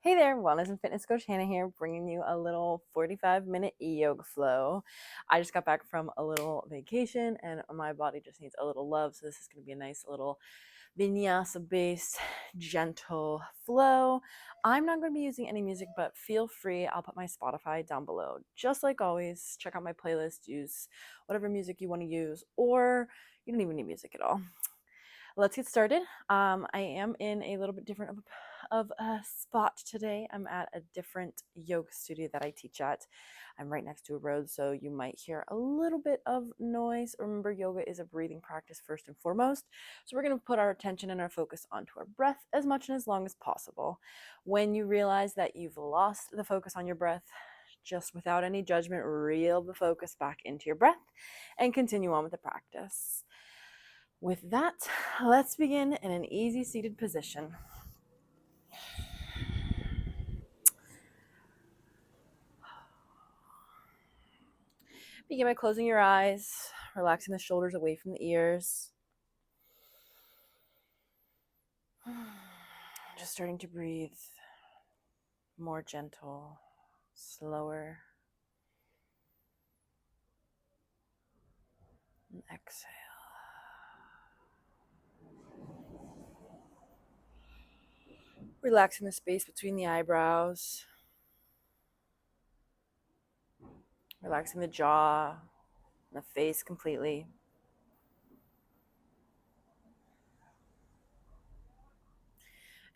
Hey there, Wellness and Fitness Coach Hannah here, bringing you a little 45-minute yoga flow. I just got back from a little vacation and my body just needs a little love, so this is going to be a nice little vinyasa-based gentle flow. I'm not going to be using any music, but feel free. I'll put my Spotify down below. Just like always, check out my playlist, use whatever music you want to use, or you don't even need music at all. Let's get started. I am in a little bit different of a spot today. I'm at a different yoga studio that I teach at. I'm right next to a road, so you might hear a little bit of noise. Remember, yoga is a breathing practice first and foremost. So we're going to put our attention and our focus onto our breath as much and as long as possible. When you realize that you've lost the focus on your breath, just without any judgment, reel the focus back into your breath and continue on with the practice. With that, let's begin in an easy seated position. Begin by closing your eyes, relaxing the shoulders away from the ears. Just starting to breathe more gentle, slower. And exhale. Relaxing the space between the eyebrows. Relaxing the jaw and the face completely.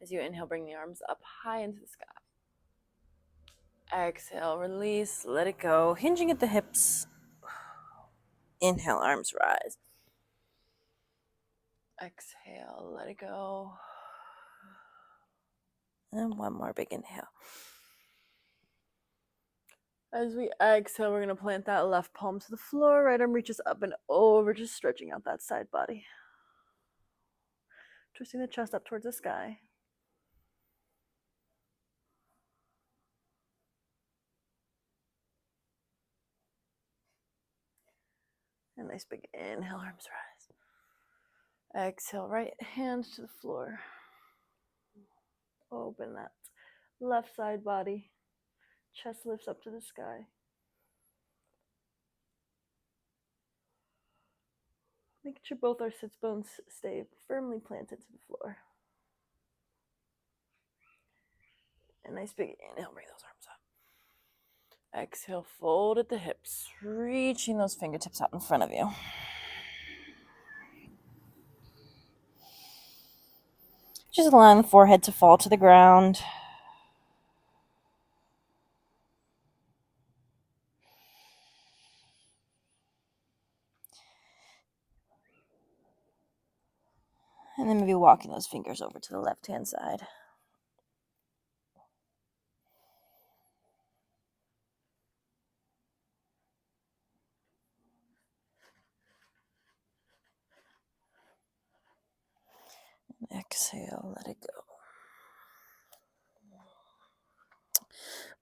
As you inhale, bring the arms up high into the sky. Exhale, release, let it go. Hinging at the hips. Inhale, arms rise. Exhale, let it go. And one more big inhale. As we exhale, we're going to plant that left palm to the floor. Right arm reaches up and over, just stretching out that side body. Twisting the chest up towards the sky. And nice big inhale, arms rise. Exhale, right hand to the floor. Open that left side body. Chest lifts up to the sky. Making sure both our sits bones stay firmly planted to the floor. And nice big inhale, bring those arms up. Exhale, fold at the hips, reaching those fingertips out in front of you. Just allowing the forehead to fall to the ground. And then maybe walking those fingers over to the left-hand side. And exhale, let it go.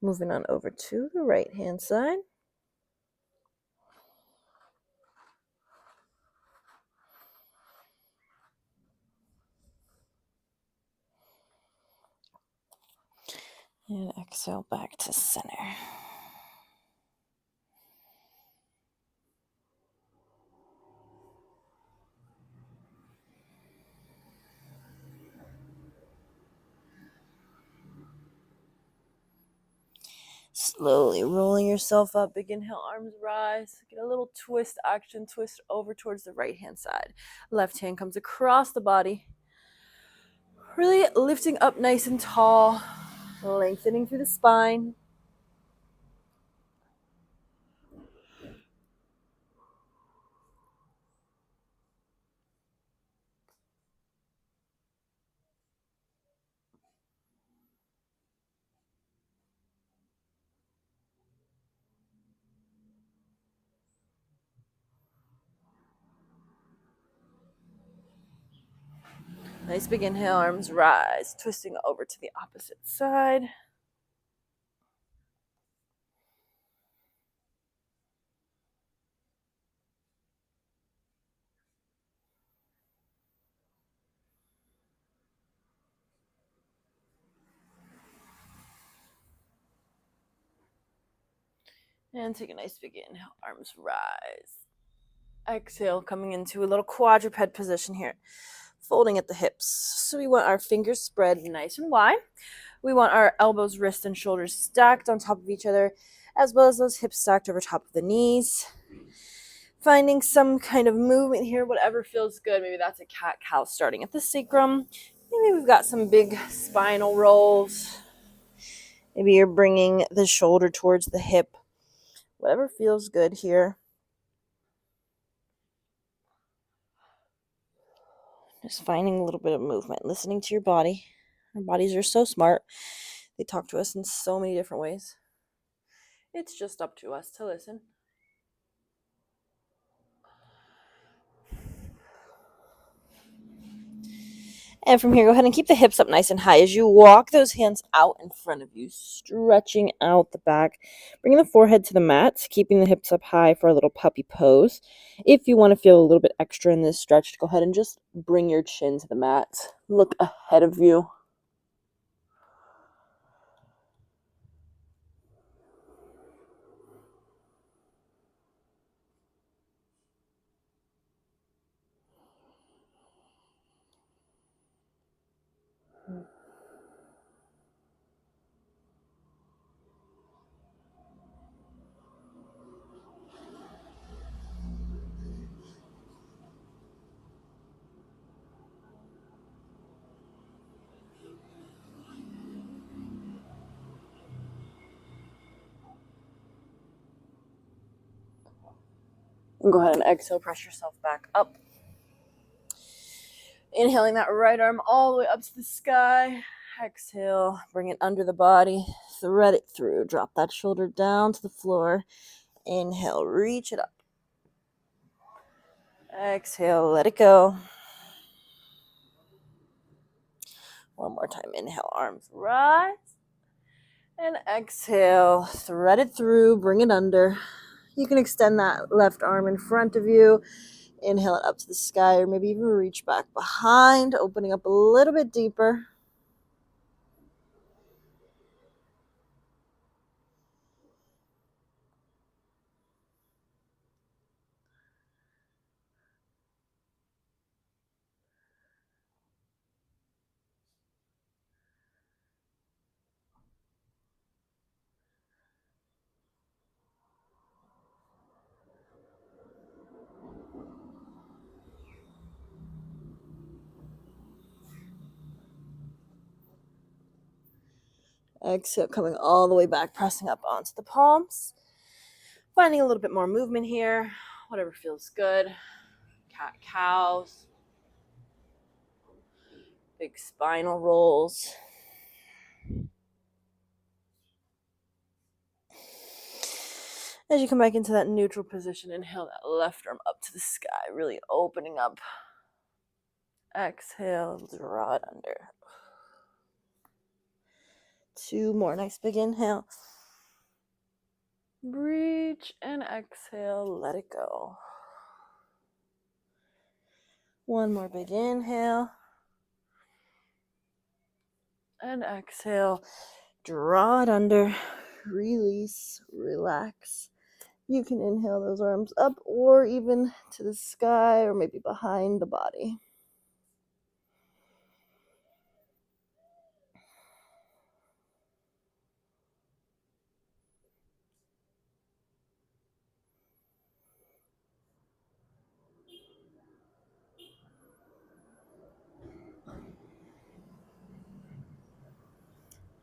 Moving on over to the right-hand side. And exhale back to center. Slowly rolling yourself up. Big inhale, arms rise. Get a little twist action, twist over towards the right-hand side. Left hand comes across the body. Really lifting up nice and tall. Lengthening through the spine. Nice big inhale, arms rise, twisting over to the opposite side. And take a nice big inhale, arms rise. Exhale, coming into a little quadruped position here, folding at the hips. So we want our fingers spread nice and wide. We want our elbows, wrists, and shoulders stacked on top of each other, as well as those hips stacked over top of the knees. Finding some kind of movement here, whatever feels good. Maybe that's a cat-cow starting at the sacrum. Maybe we've got some big spinal rolls. Maybe you're bringing the shoulder towards the hip. Whatever feels good here. Just finding a little bit of movement, listening to your body. Our bodies are so smart. They talk to us in so many different ways. It's just up to us to listen. And from here, go ahead and keep the hips up nice and high as you walk those hands out in front of you, stretching out the back, bringing the forehead to the mat, keeping the hips up high for a little puppy pose. If you want to feel a little bit extra in this stretch, go ahead and just bring your chin to the mat. Look ahead of you. And go ahead and exhale, press yourself back up. Inhaling that right arm all the way up to the sky. Exhale, bring it under the body, thread it through, drop that shoulder down to the floor. Inhale, reach it up. Exhale, let it go. One more time, inhale, arms rise. And exhale, thread it through, bring it under. You can extend that left arm in front of you. Inhale it up to the sky, or maybe even reach back behind, opening up a little bit deeper. Exhale, coming all the way back, pressing up onto the palms. Finding a little bit more movement here, whatever feels good. Cat-cows. Big spinal rolls. As you come back into that neutral position, inhale that left arm up to the sky, really opening up. Exhale, draw it under. Two more. Nice big inhale. Reach and exhale, let it go. One more big inhale. And exhale, draw it under, release, relax. You can inhale those arms up or even to the sky or maybe behind the body.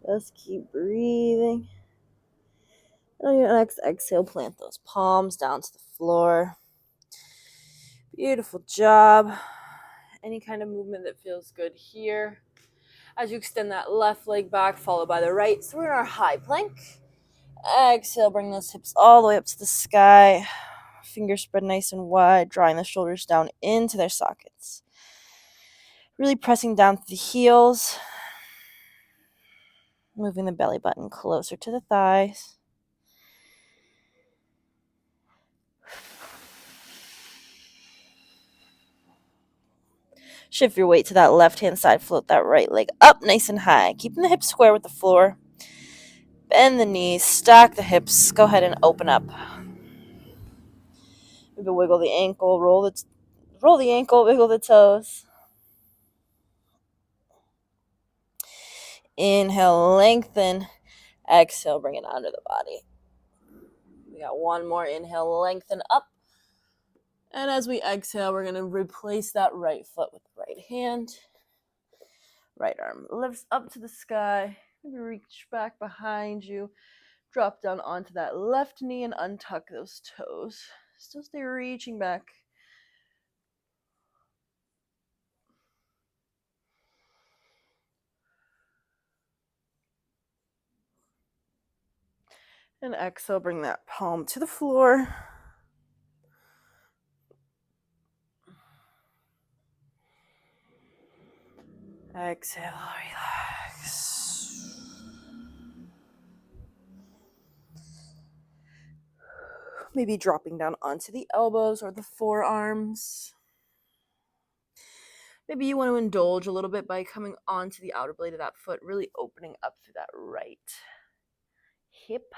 Just keep breathing. And on your next exhale, plant those palms down to the floor. Beautiful job. Any kind of movement that feels good here. As you extend that left leg back, followed by the right. So we're in our high plank. Exhale, bring those hips all the way up to the sky. Fingers spread nice and wide, drawing the shoulders down into their sockets. Really pressing down to the heels. Moving the belly button closer to the thighs. Shift your weight to that left-hand side. Float that right leg up nice and high. Keeping the hips square with the floor. Bend the knees, stack the hips, go ahead and open up. Maybe wiggle the ankle, roll the ankle, wiggle the toes. Inhale, lengthen. Exhale, bring it under the body. We got one more. Inhale, lengthen up. And as we exhale, we're going to replace that right foot with the right hand. Right arm lifts up to the sky. Maybe reach back behind you. Drop down onto that left knee and untuck those toes. Still stay reaching back. And exhale, bring that palm to the floor. Exhale, relax. Maybe dropping down onto the elbows or the forearms. Maybe you want to indulge a little bit by coming onto the outer blade of that foot, really opening up through that right hip.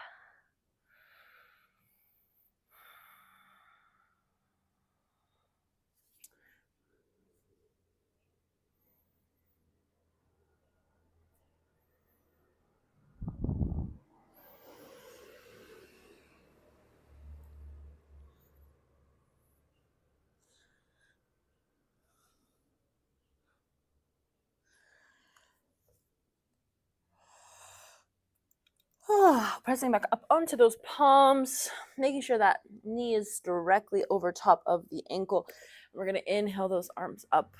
Pressing back up onto those palms, making sure that knee is directly over top of the ankle. We're going to inhale those arms up,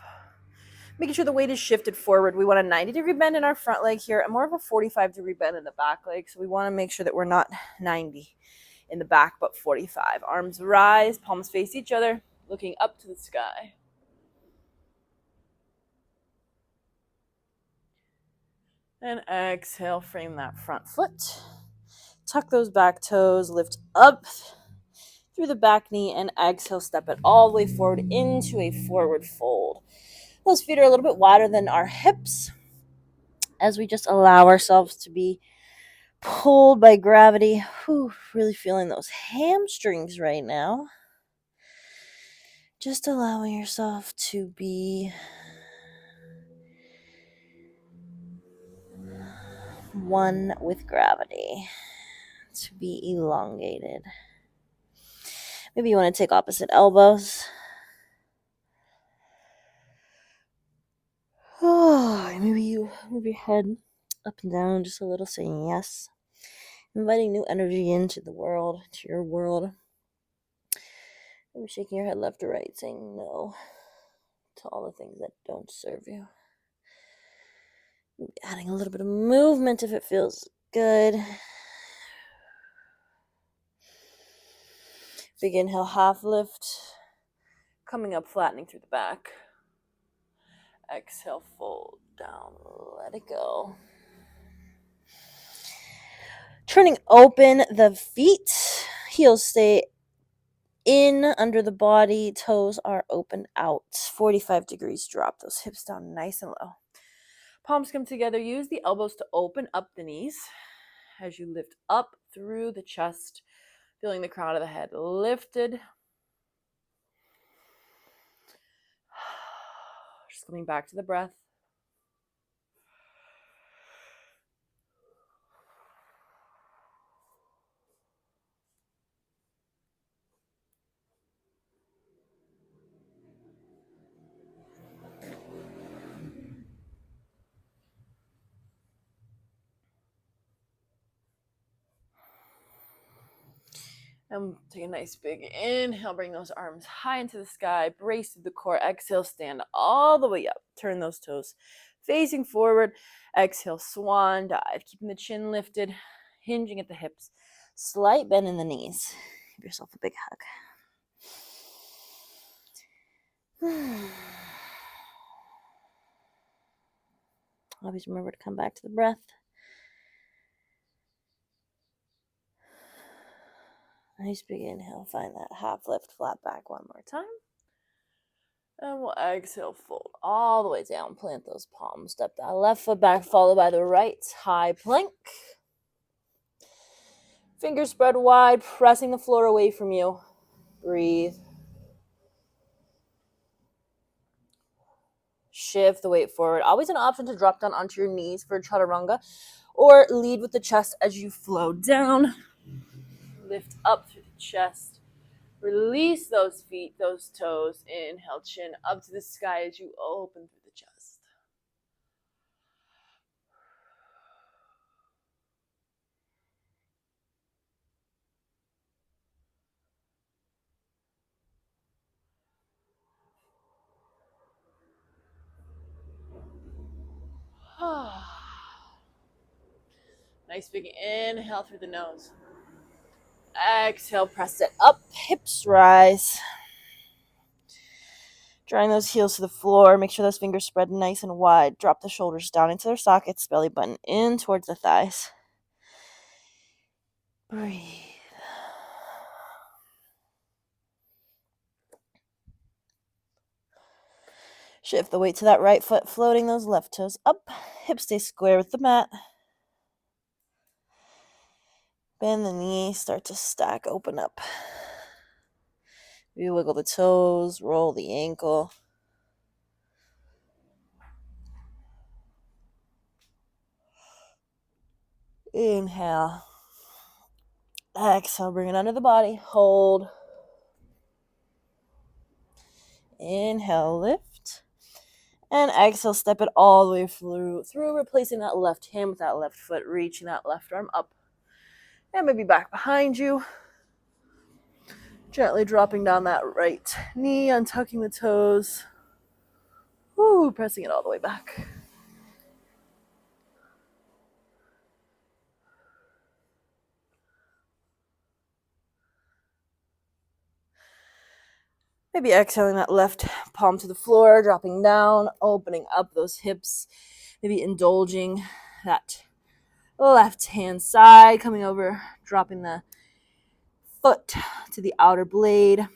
making sure the weight is shifted forward. We want a 90-degree bend in our front leg here and more of a 45-degree bend in the back leg. So we want to make sure that we're not 90 in the back, but 45. Arms rise, palms face each other, looking up to the sky. And exhale, frame that front foot. Tuck those back toes, lift up through the back knee, and exhale, step it all the way forward into a forward fold. Those feet are a little bit wider than our hips as we just allow ourselves to be pulled by gravity. Really feeling those hamstrings right now. Just allowing yourself to be one with gravity, to be elongated. Maybe you want to take opposite elbows. Maybe you move your head up and down just a little, saying yes. Inviting new energy into the world, to your world. Maybe shaking your head left or right, saying no to all the things that don't serve you. Maybe adding a little bit of movement if it feels good. Big inhale, half lift. Coming up, flattening through the back. Exhale, fold down, let it go. Turning open the feet. Heels stay in under the body. Toes are open out. 45 degrees drop. Those hips down nice and low. Palms come together. Use the elbows to open up the knees as you lift up through the chest. Feeling the crown of the head lifted. Just coming back to the breath. And take a nice big inhale. Bring those arms high into the sky. Brace through the core. Exhale, stand all the way up. Turn those toes facing forward. Exhale, swan dive. Keeping the chin lifted. Hinging at the hips. Slight bend in the knees. Give yourself a big hug. Always remember to come back to the breath. Nice big inhale. Find that half lift, flat back one more time. And we'll exhale, fold all the way down. Plant those palms. Step that left foot back, followed by the right. High plank. Fingers spread wide, pressing the floor away from you. Breathe. Shift the weight forward. Always an option to drop down onto your knees for chaturanga, or lead with the chest as you flow down. Lift up through the chest. Release those feet, those toes. Inhale, chin up to the sky as you open through the chest. Nice big inhale through the nose. Exhale, press it up, hips rise. Drawing those heels to the floor. Make sure those fingers spread nice and wide. Drop the shoulders down into their sockets, belly button in towards the thighs. Breathe. Shift the weight to that right foot, floating those left toes up. Hips stay square with the mat. Bend the knee, start to stack, open up. You wiggle the toes, roll the ankle. Inhale. Exhale, bring it under the body. Hold. Inhale, lift. And exhale, step it all the way through, replacing that left hand with that left foot, reaching that left arm up. And maybe back behind you. Gently dropping down that right knee, untucking the toes. Woo, pressing it all the way back. Maybe exhaling that left palm to the floor, dropping down, opening up those hips. Maybe indulging that left hand side, coming over, dropping the foot to the outer blade.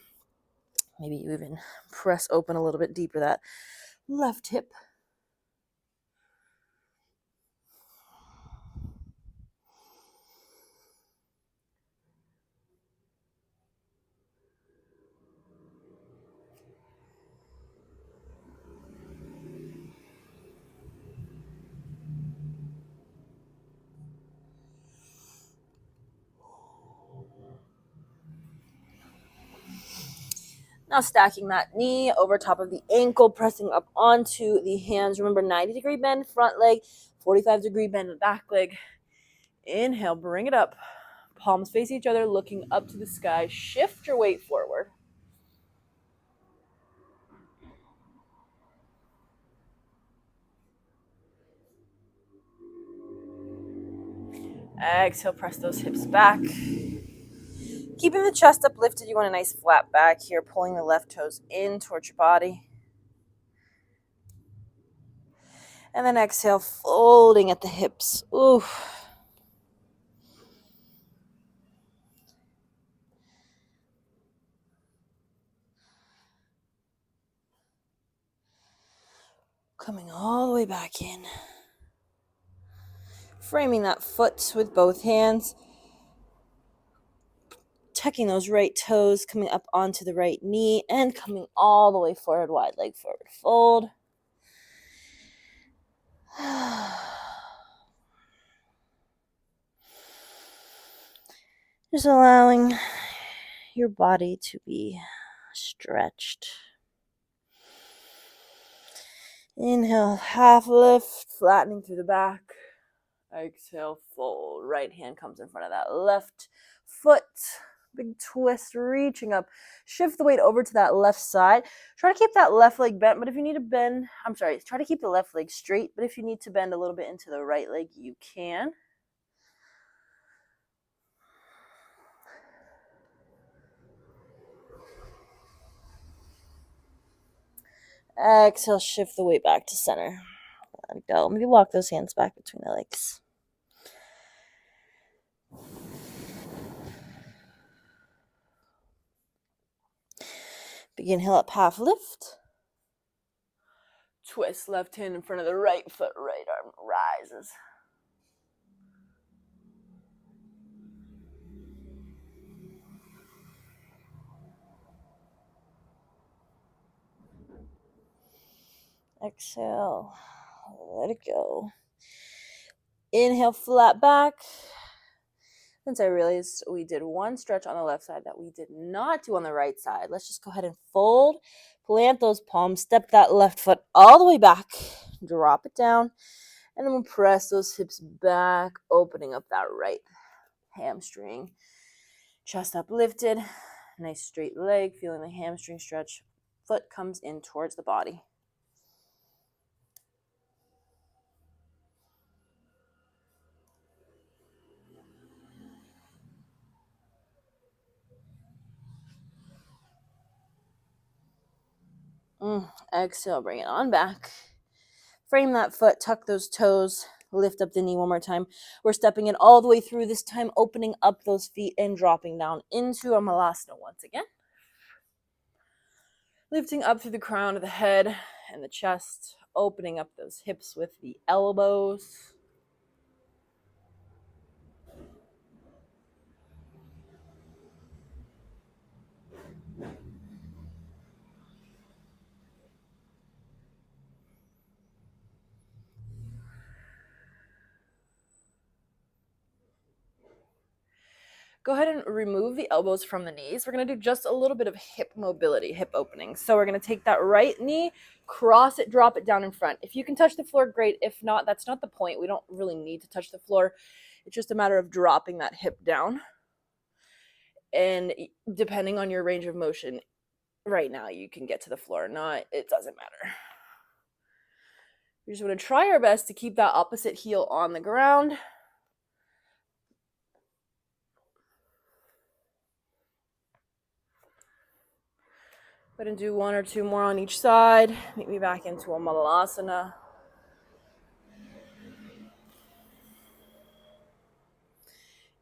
Maybe you even press open a little bit deeper that left hip. Now stacking that knee over top of the ankle, pressing up onto the hands. Remember, 90-degree bend front leg, 45-degree bend back leg. Inhale, bring it up. Palms face each other, looking up to the sky. Shift your weight forward. Exhale, press those hips back. Keeping the chest uplifted, you want a nice flat back here, pulling the left toes in towards your body. And then exhale, folding at the hips. Ooh. Coming all the way back in. Framing that foot with both hands. Tucking those right toes, coming up onto the right knee, and coming all the way forward, wide leg forward fold. Just allowing your body to be stretched. Inhale, half lift, flattening through the back. Exhale, fold. Right hand comes in front of that left foot. Big twist, reaching up. Shift the weight over to that left side. Try to keep that left leg bent, but if you need to bend, try to keep the left leg straight, but if you need to bend a little bit into the right leg, you can. Exhale, shift the weight back to center. Let it go. Maybe walk those hands back between the legs. Begin heel up, half lift. Twist left hand in front of the right foot, right arm rises. Exhale. Let it go. Inhale, flat back. Since I realized we did one stretch on the left side that we did not do on the right side, let's just go ahead and fold, plant those palms, step that left foot all the way back, drop it down, and then we'll press those hips back, opening up that right hamstring. Chest uplifted, nice straight leg, feeling the hamstring stretch. Foot comes in towards the body. Exhale, bring it on back. Frame that foot, tuck those toes, lift up the knee one more time. We're stepping it all the way through, this time opening up those feet and dropping down into a malasana once again. Lifting up through the crown of the head and the chest, opening up those hips with the elbows. Go ahead and remove the elbows from the knees. We're going to do just a little bit of hip mobility, hip opening. So we're going to take that right knee, cross it, drop it down in front. If you can touch the floor, great. If not, that's not the point. We don't really need to touch the floor. It's just a matter of dropping that hip down. And depending on your range of motion, right now you can get to the floor or not. It doesn't matter. We just want to try our best to keep that opposite heel on the ground. Go ahead and do one or two more on each side. Meet me back into a malasana.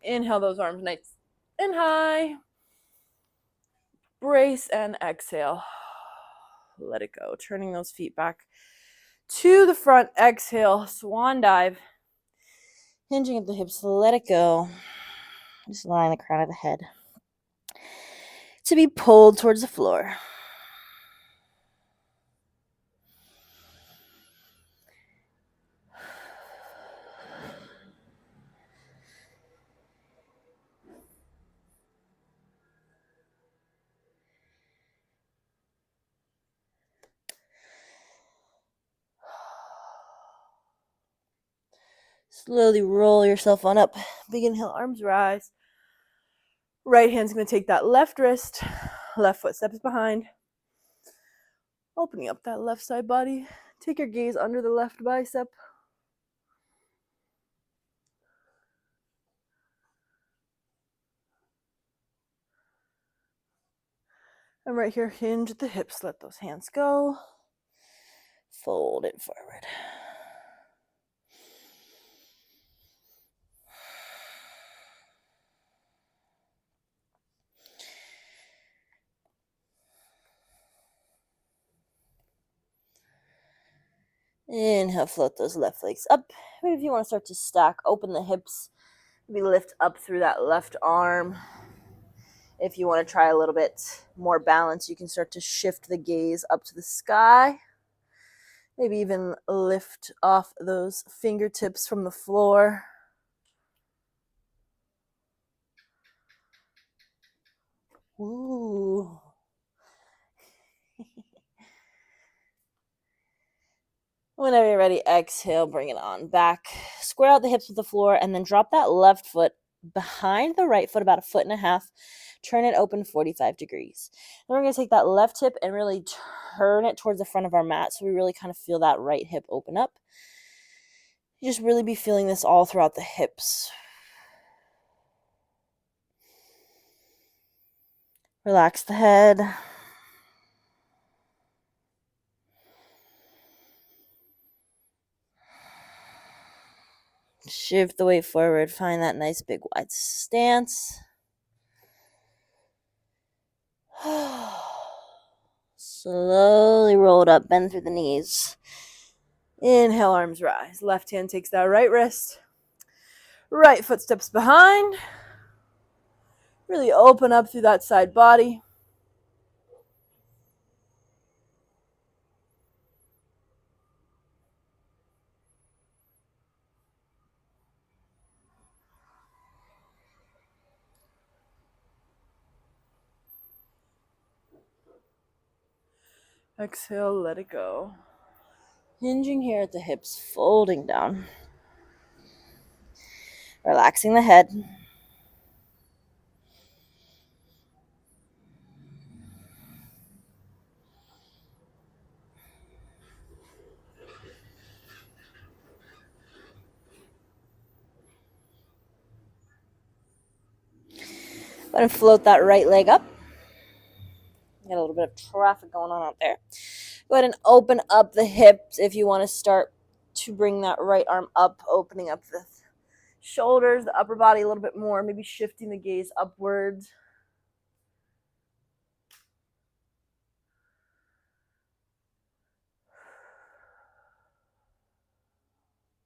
Inhale those arms nice and high. Brace and exhale. Let it go. Turning those feet back to the front. Exhale, swan dive. Hinging at the hips. Let it go. Just allowing the crown of the head to be pulled towards the floor. Slowly roll yourself on up. Big inhale, arms rise. Right hand's going to take that left wrist. Left foot steps behind. Opening up that left side body. Take your gaze under the left bicep. And right here, hinge at the hips. Let those hands go. Fold it forward. Inhale, float those left legs up. Maybe if you want to start to stack, open the hips. Maybe lift up through that left arm. If you want to try a little bit more balance, you can start to shift the gaze up to the sky. Maybe even lift off those fingertips from the floor. Ooh. Whenever you're ready, exhale, bring it on back. Square out the hips with the floor and then drop that left foot behind the right foot about 1.5 feet. Turn it open 45 degrees. Then we're going to take that left hip and really turn it towards the front of our mat so we really kind of feel that right hip open up. You just really be feeling this all throughout the hips. Relax the head. Shift the weight forward. Find that nice big wide stance. Slowly roll it up. Bend through the knees. Inhale, arms rise. Left hand takes that right wrist. Right foot steps behind. Really open up through that side body. Exhale, let it go. Hinging here at the hips, folding down. Relaxing the head. Go ahead and float that right leg up. Got a little bit of traffic going on out there. Go ahead and open up the hips if you want to start to bring that right arm up, opening up the shoulders, the upper body a little bit more, maybe shifting the gaze upwards.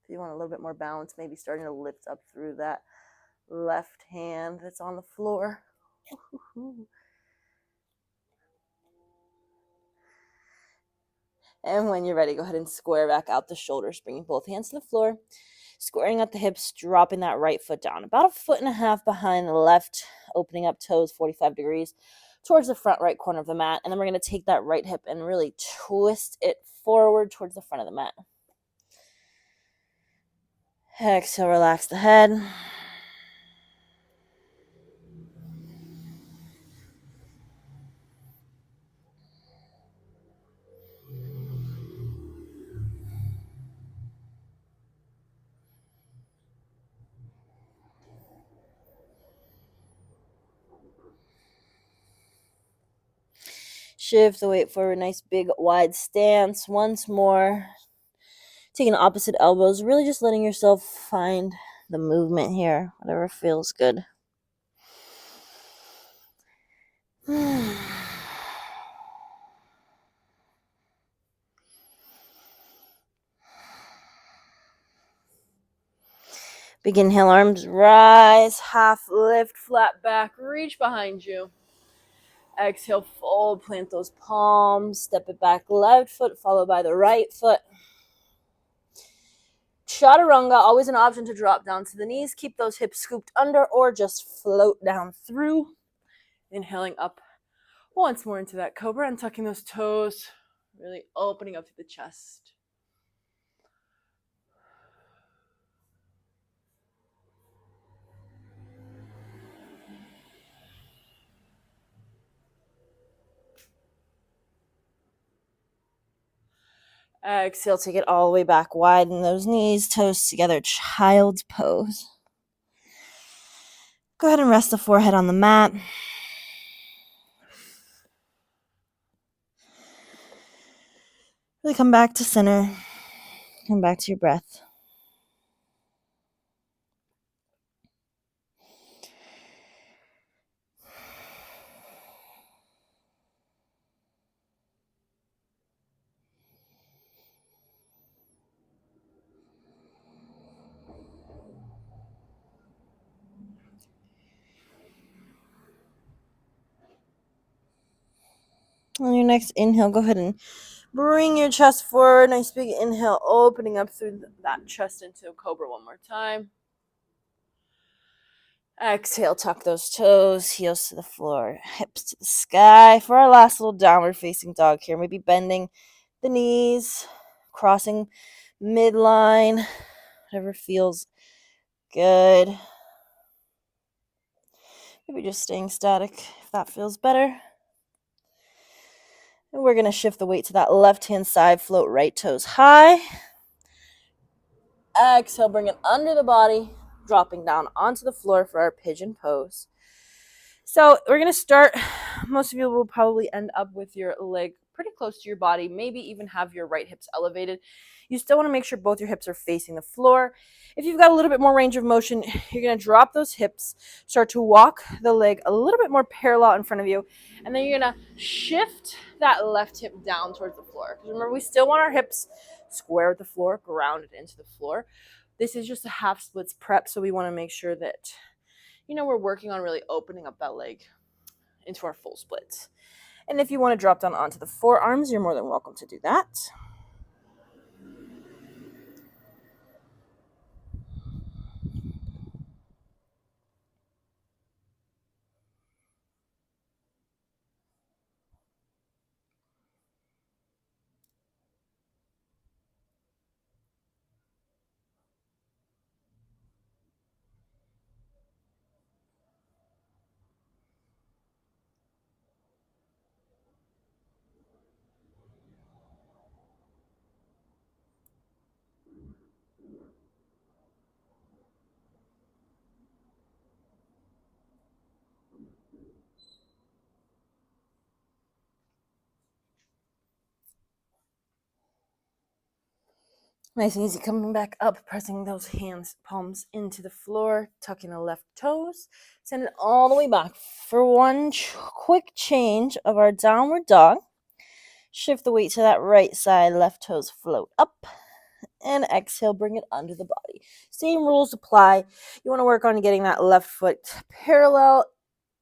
If you want a little bit more balance, maybe starting to lift up through that left hand that's on the floor. And when you're ready, go ahead and square back out the shoulders, bringing both hands to the floor, squaring out the hips, dropping that right foot down, about 1.5 feet behind the left, opening up toes 45 degrees towards the front right corner of the mat. And then we're going to take that right hip and really twist it forward towards the front of the mat. Exhale, relax the head. Shift the weight forward, nice big wide stance. Once more. Taking opposite elbows, really just letting yourself find the movement here, whatever feels good. Big inhale, arms rise, half lift, flat back, reach behind you. Exhale, fold, plant those palms, step it back, left foot followed by the right foot. Chaturanga, always an option to drop down to the knees. Keep those hips scooped under or just float down through. Inhaling up once more into that cobra and tucking those toes, really opening up to the chest. Exhale, take it all the way back, widen those knees, toes together, child's pose. Go ahead and rest the forehead on the mat. Really come back to center. Come back to your breath. On your next inhale, go ahead and bring your chest forward. Nice big inhale, opening up through that chest into a cobra one more time. Exhale, tuck those toes, heels to the floor, hips to the sky. For our last little downward facing dog here, maybe bending the knees, crossing midline, whatever feels good. Maybe just staying static if that feels better. And we're going to shift the weight to that left-hand side, float right toes high. Exhale, bring it under the body, dropping down onto the floor for our pigeon pose. So we're going to start, most of you will probably end up with your leg pretty close to your body, maybe even have your right hips elevated. You still want to make sure both your hips are facing the floor. If you've got a little bit more range of motion, you're going to drop those hips, start to walk the leg a little bit more parallel in front of you, and then you're going to shift that left hip down towards the floor. Because remember, we still want our hips square with the floor, grounded into the floor. This is just a half splits prep, so we want to make sure that, you know, we're working on really opening up that leg into our full splits. And if you want to drop down onto the forearms, you're more than welcome to do that. Nice and easy, coming back up, pressing those hands, palms into the floor, tucking the left toes, send it all the way back for one quick change of our downward dog. Shift the weight to that right side, left toes float up, and exhale, bring it under the body. Same rules apply. You want to work on getting that left foot parallel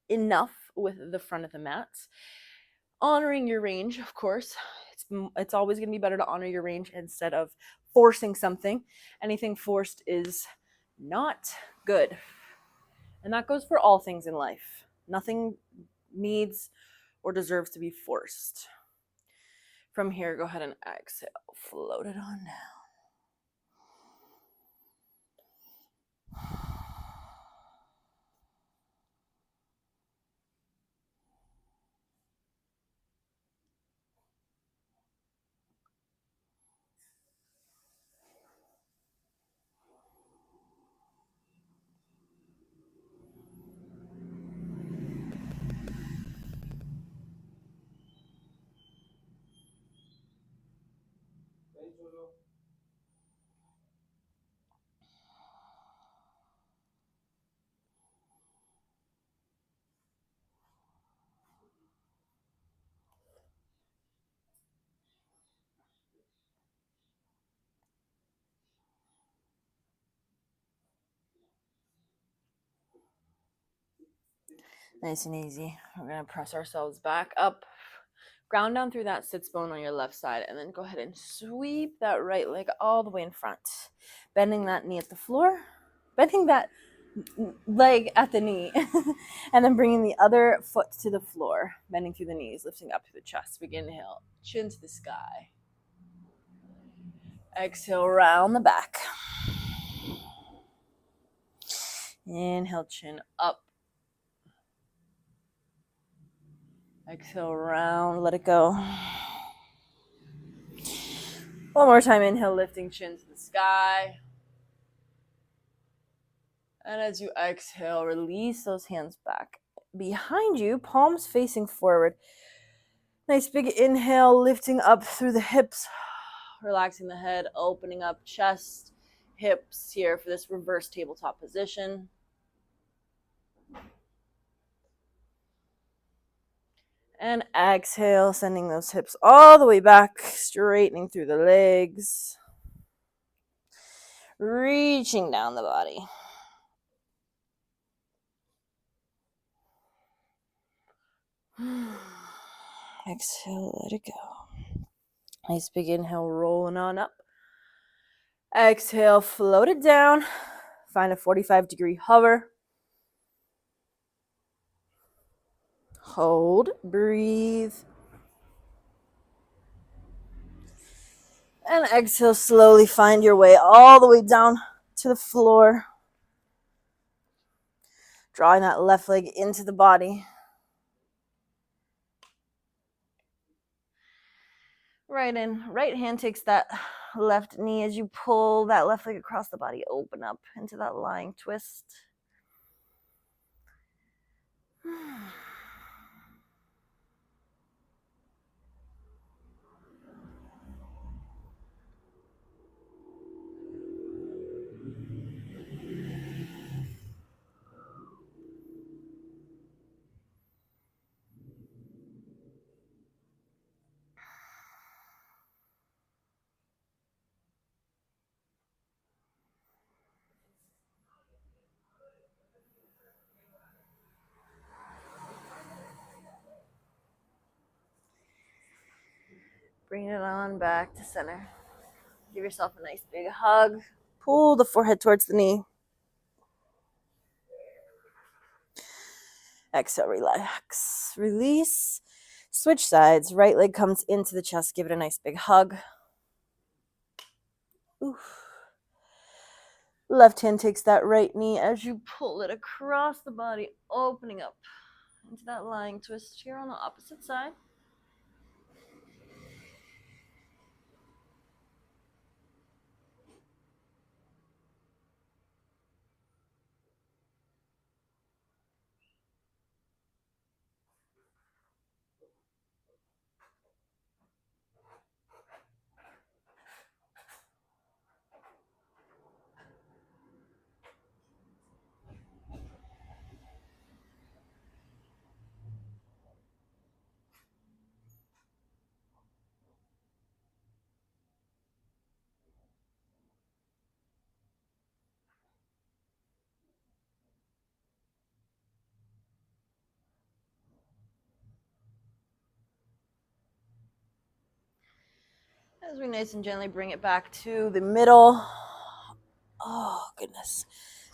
enough with the front of the mat. Honoring your range, of course. It's always going to be better to honor your range instead of forcing something. Anything forced is not good. And that goes for all things in life. Nothing needs or deserves to be forced. From here, go ahead and exhale. Float it on down. Nice and easy. We're going to press ourselves back up. Ground down through that sits bone on your left side, and then go ahead and sweep that right leg all the way in front. Bending that knee at the floor. Bending that leg at the knee. And then bringing the other foot to the floor. Bending through the knees, lifting up through the chest. Begin to inhale. Chin to the sky. Exhale, round the back. Inhale, chin up. Exhale, round, let it go. One more time, inhale, lifting chin to the sky. And as you exhale, release those hands back behind you, palms facing forward. Nice big inhale, lifting up through the hips, relaxing the head, opening up chest, hips here for this reverse tabletop position. And exhale, sending those hips all the way back, straightening through the legs, reaching down the body. Exhale, let it go. Nice big inhale, rolling on up. Exhale, float it down. Find a 45-degree hover. Hold, breathe. And exhale, slowly find your way all the way down to the floor. Drawing that left leg into the body. Right in. Right hand takes that left knee as you pull that left leg across the body. Open up into that lying twist. Bring it on back to center. Give yourself a nice big hug. Pull the forehead towards the knee. Exhale, relax. Release. Switch sides. Right leg comes into the chest. Give it a nice big hug. Oof. Left hand takes that right knee as you pull it across the body, opening up into that lying twist here on the opposite side. As we nice and gently bring it back to the middle. Oh, goodness.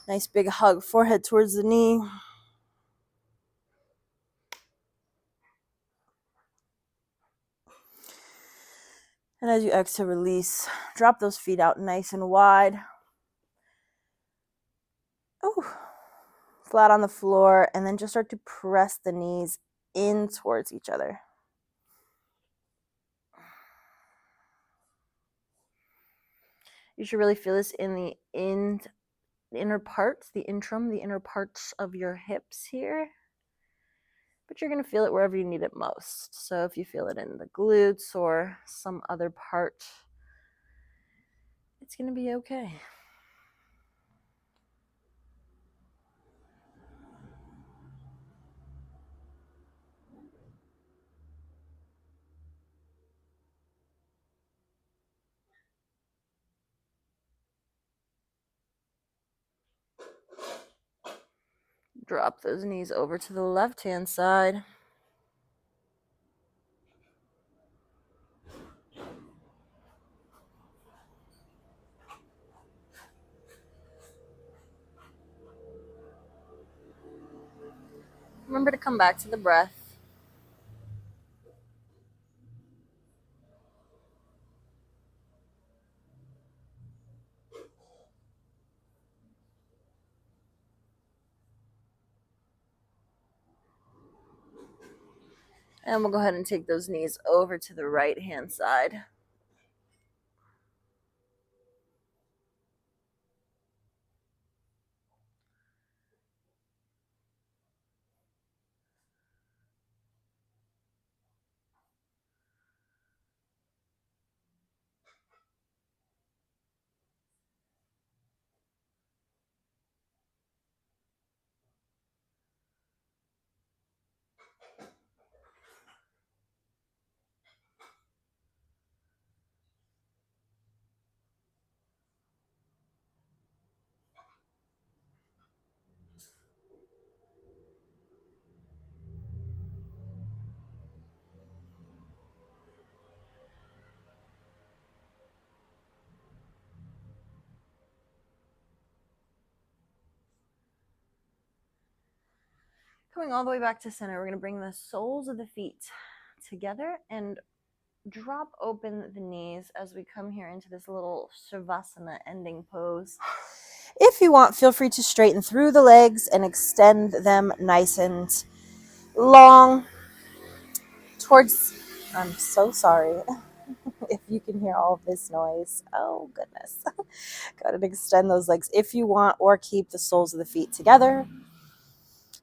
Nice big hug, forehead towards the knee. And as you exhale, release. Drop those feet out nice and wide. Ooh. Flat on the floor, and then just start to press the knees in towards each other. You should really feel this in the inner parts, the inner parts of your hips here. But you're going to feel it wherever you need it most. So if you feel it in the glutes or some other part, it's going to be okay. Drop those knees over to the left-hand side. Remember to come back to the breath. And we'll go ahead and take those knees over to the right-hand side. Coming all the way back to center, we're going to bring the soles of the feet together and drop open the knees as we come here into this little Savasana ending pose. If you want, feel free to straighten through the legs and extend them nice and long towards, I'm so sorry if you can hear all of this noise. Oh, goodness. Go ahead and extend those legs if you want, or keep the soles of the feet together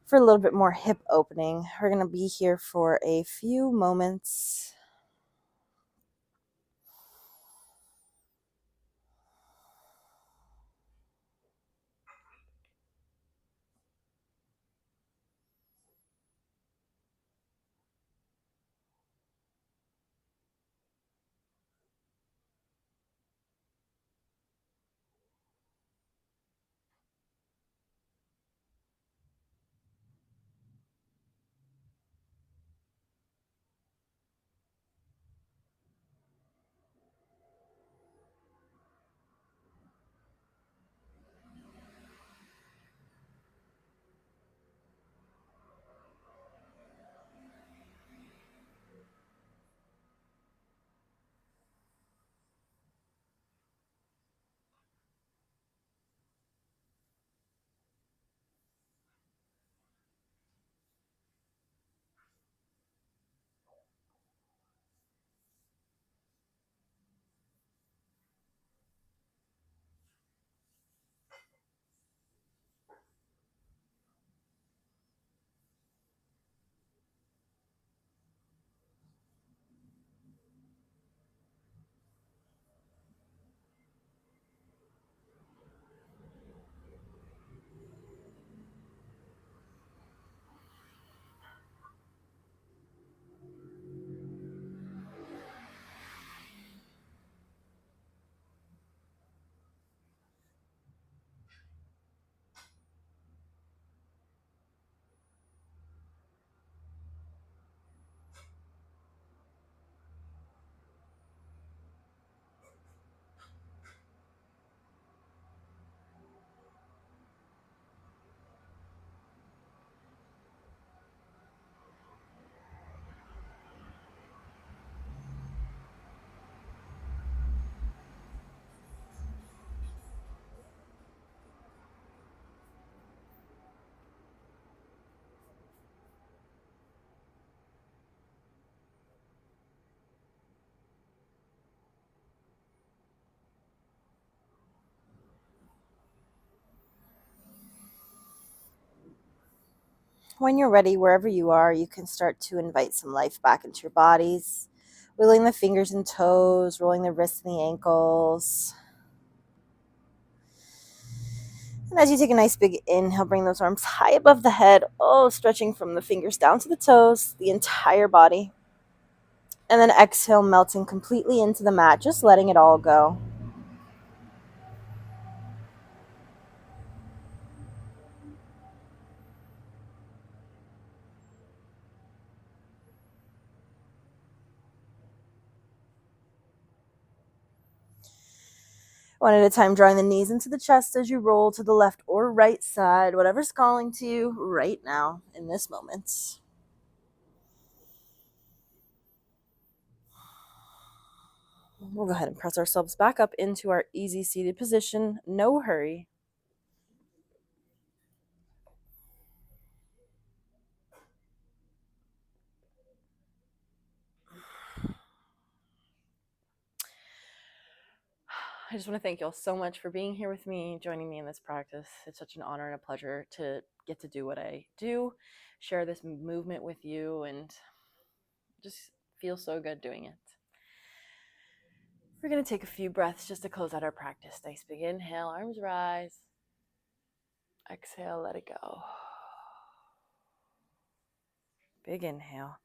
for a little bit more hip opening. We're going to be here for a few moments. When you're ready, wherever you are, you can start to invite some life back into your bodies, wiggling the fingers and toes, rolling the wrists and the ankles. And as you take a nice big inhale, bring those arms high above the head, stretching from the fingers down to the toes, the entire body. And then exhale, melting completely into the mat, just letting it all go. One at a time, drawing the knees into the chest as you roll to the left or right side, whatever's calling to you right now in this moment. We'll go ahead and press ourselves back up into our easy seated position. No hurry. I just want to thank you all so much for being here with me, joining me in this practice. It's such an honor and a pleasure to get to do what I do, share this movement with you, and just feel so good doing it. We're going to take a few breaths just to close out our practice. Nice big inhale, arms rise. Exhale, let it go. Big inhale.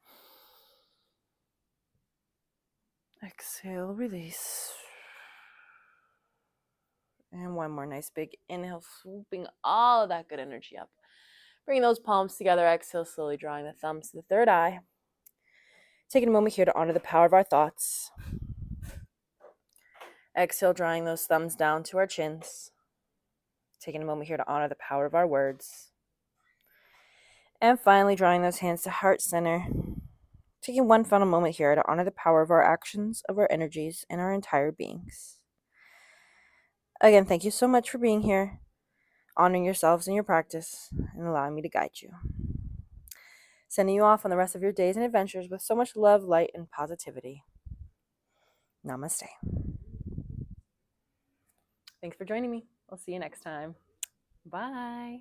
Exhale, release. And one more nice big inhale, swooping all of that good energy up. Bring those palms together. Exhale, slowly drawing the thumbs to the third eye. Taking a moment here to honor the power of our thoughts. Exhale, drawing those thumbs down to our chins. Taking a moment here to honor the power of our words. And finally, drawing those hands to heart center. Taking one final moment here to honor the power of our actions, of our energies, and our entire beings. Again, thank you so much for being here, honoring yourselves in your practice, and allowing me to guide you. Sending you off on the rest of your days and adventures with so much love, light, and positivity. Namaste. Thanks for joining me. I'll see you next time. Bye.